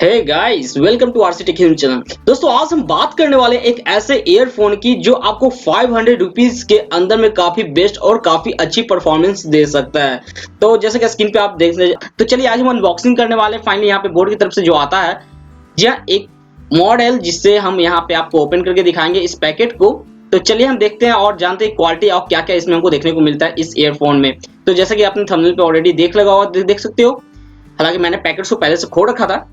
Hey guys, welcome to RC tech channel. दोस्तों, आज हम बात करने वाले एक ऐसे ईयरफोन की जो आपको 500 रुपीज के अंदर में काफी बेस्ट और काफी अच्छी परफॉर्मेंस दे सकता है। तो जैसे कि स्क्रीन पे आप देख रहे हैं, तो चलिए आज हम अनबॉक्सिंग करने वाले। फाइनली यहाँ पे बोर्ड की तरफ से जो आता है या एक मॉडल, जिससे हम यहाँ पे आपको ओपन करके दिखाएंगे इस पैकेट को। तो चलिए हम देखते हैं और जानते हैं क्वालिटी और क्या क्या इसमें हमको देखने को मिलता है इस ईयरफोन में। तो जैसे कि आपने थंबनेल पे ऑलरेडी देख लगा होगा, देख सकते हो। हालांकि मैंने पैकेट को पहले से खोल रखा था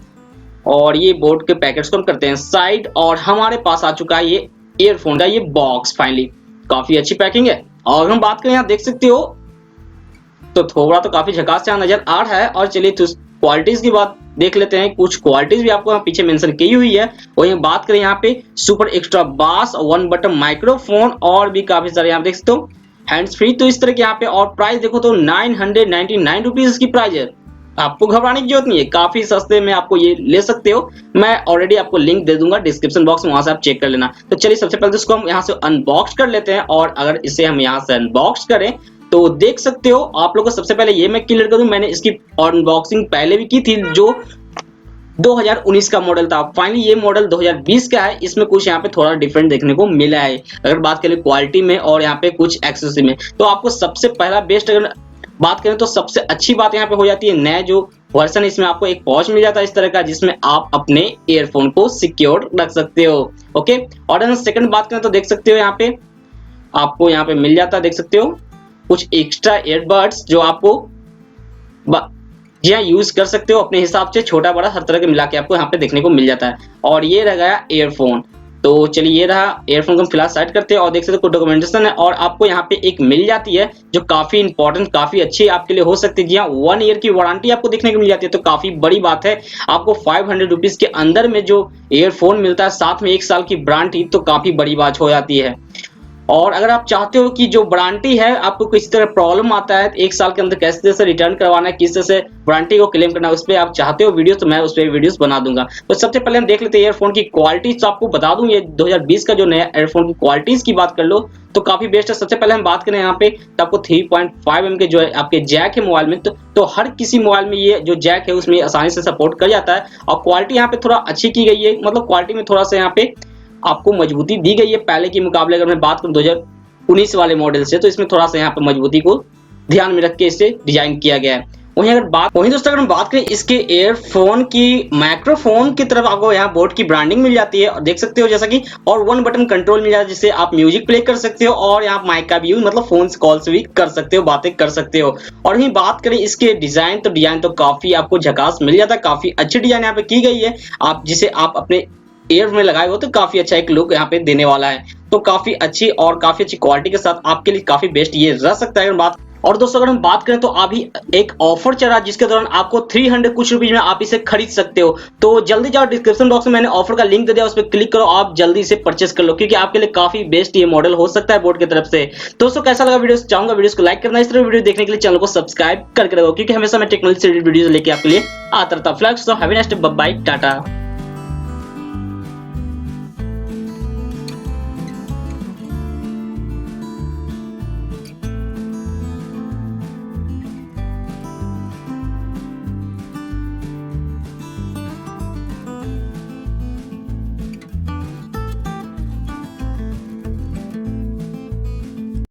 और ये बोर्ड के पैकेट्स को हम करते हैं साइड, और हमारे पास आ चुका है ये ईयरफोन का ये बॉक्स। फाइनली काफी अच्छी पैकिंग है। और हम बात करें, यहाँ देख सकते हो, तो थोड़ा तो काफी झकास से नजर आ रहा है। और चलिए तो क्वालिटीज की बात देख लेते हैं। कुछ क्वालिटीज भी आपको यहाँ पीछे मेंशन की हुई है। और यहाँ बात करें, यहाँ पे सुपर एक्स्ट्रा बास, 1 बटन माइक्रोफोन और भी काफी सारे यहाँ देख सकते हो हैंड्स फ्री। तो इस तरह के यहाँ पे, और प्राइस देखो तो 999 रुपीज की प्राइस है। आपको घबराने की जरूरत नहीं है, काफी सस्ते में आपको ये ले सकते हो। मैं ऑलरेडी आपको लिंक दे दूंगा डिस्क्रिप्शन बॉक्स में, वहां से आप चेक कर लेना। तो चलिए सबसे पहले इसको हम यहाँ से अनबॉक्स कर लेते हैं। और अगर इसे हम यहाँ से अनबॉक्स करें तो देख सकते हो आप लोगों को। सबसे पहले ये मैं क्लियर कर दूं, मैंने इसकी अनबॉक्सिंग पहले भी की थी, जो 2019 का मॉडल था। फाइनली ये मॉडल 2020 का है। इसमें कुछ यहाँ पे थोड़ा डिफरेंट देखने को मिला है, अगर बात करें क्वालिटी में और यहाँ पे कुछ एक्सेसरी में। तो आपको सबसे पहला बेस्ट अगर बात करें तो सबसे अच्छी बात यहाँ पे हो जाती है, नया जो वर्जन इसमें आपको एक पाउच मिल जाता है इस तरह का, जिसमें आप अपने ईयरफोन को सिक्योर रख सकते हो। ओके, और अगर सेकंड बात करें तो देख सकते हो यहाँ पे आपको यहाँ पे मिल जाता है, देख सकते हो कुछ एक्स्ट्रा ईयरबड्स जो आपको जी हाँ यूज कर सकते हो अपने हिसाब से, छोटा बड़ा हर तरह के मिला के आपको यहाँ पे देखने को मिल जाता है। और ये रह गया ईयरफोन। तो चलिए ये रहा ईयरफोन को हम फिलहाल साइड करते हैं। और देख सकते हो कुछ डॉक्यूमेंटेशन है, और आपको यहाँ पे एक मिल जाती है जो काफी इंपॉर्टेंट, काफी अच्छी आपके लिए हो सकती है। जी हाँ, 1 ईयर की वारंटी आपको देखने को मिल जाती है। तो काफी बड़ी बात है, आपको 500 रुपीज के अंदर में जो ईयरफोन मिलता है, साथ में 1 साल की वारंटी, तो काफी बड़ी बात हो जाती है। और अगर आप चाहते हो कि जो वारंटी है, आपको किसी तरह प्रॉब्लम आता है 1 साल के अंदर कैसे से रिटर्न करवाना है, किस तरह से वारंटी को क्लेम करना है, उस पर आप चाहते हो वीडियो, तो मैं उस पर वीडियोस बना दूंगा। तो सबसे पहले हम देख लेते हैं ईयरफोन की क्वालिटी। तो आपको बता दूं, ये 2020 का जो नया ईयरफोन की क्वालिटीज की बात कर लो तो काफी बेस्ट है। सबसे पहले हम बात करें यहाँ पे, तो आपको 3.5 mm के जो है आपके जैक है मोबाइल में, तो हर किसी मोबाइल में ये जो जैक है उसमें आसानी से सपोर्ट कर जाता है। और क्वालिटी यहाँ पे थोड़ा अच्छी की गई है, मतलब क्वालिटी में थोड़ा सा यहाँ पे आपको मजबूती दी गई है पहले के मुकाबले। अगर मैं बात करूं 2019 वाले मॉडल से, तो इसमें थोड़ा सा यहाँ पे मजबूती को ध्यान में रख के इसे डिजाइन किया गया है। वहीं दोस्तों अगर हम बात करें इसके ईयरफोन की, माइक्रोफोन की तरफ आपको यहाँ बोर्ड की ब्रांडिंग मिल जाती है, और देख सकते हो जैसा कि, और 1 बटन कंट्रोल मिल जाता है, जिससे आप म्यूजिक प्ले कर सकते हो, और यहाँ माइक का भी यूज, मतलब फोन कॉल्स भी कर सकते हो, बातें कर सकते हो। और वहीं बात करें इसके डिजाइन, तो डिजाइन तो काफी आपको झकास मिल जाता है, काफी अच्छी डिजाइन यहाँ पे की गई है। आप जिसे आप अपने ईयर में लगाए हो तो काफी अच्छा एक लुक यहाँ पे देने वाला है। तो काफी अच्छी और काफी अच्छी क्वालिटी के साथ आपके लिए काफी बेस्ट ये रह सकता है। अगर बात, और दोस्तों अगर हम बात करें तो अभी एक ऑफर चल रहा है, जिसके दौरान आपको 300 कुछ रुपीज में आप इसे खरीद सकते हो। तो जल्दी जाओ, डिस्क्रिप्शन बॉक्स में मैंने ऑफर का लिंक दे दिया, उस पर क्लिक करो, आप जल्दी से परचेस कर लो, क्योंकि आपके लिए काफी बेस्ट ये मॉडल हो सकता है बोर्ड की तरफ से। दोस्तों कैसा लगा वीडियो, चाहूंगा वीडियो को लाइक करना, इस तरह वीडियो देखने के लिए चैनल को सब्सक्राइब करके रखो, क्योंकि हमेशा मैं टेक्नोलॉजी से रिलेटेड वीडियो लेके आपके लिए आता रहता हूं। फ्लैक्स, have a nice day, bye bye, Tata.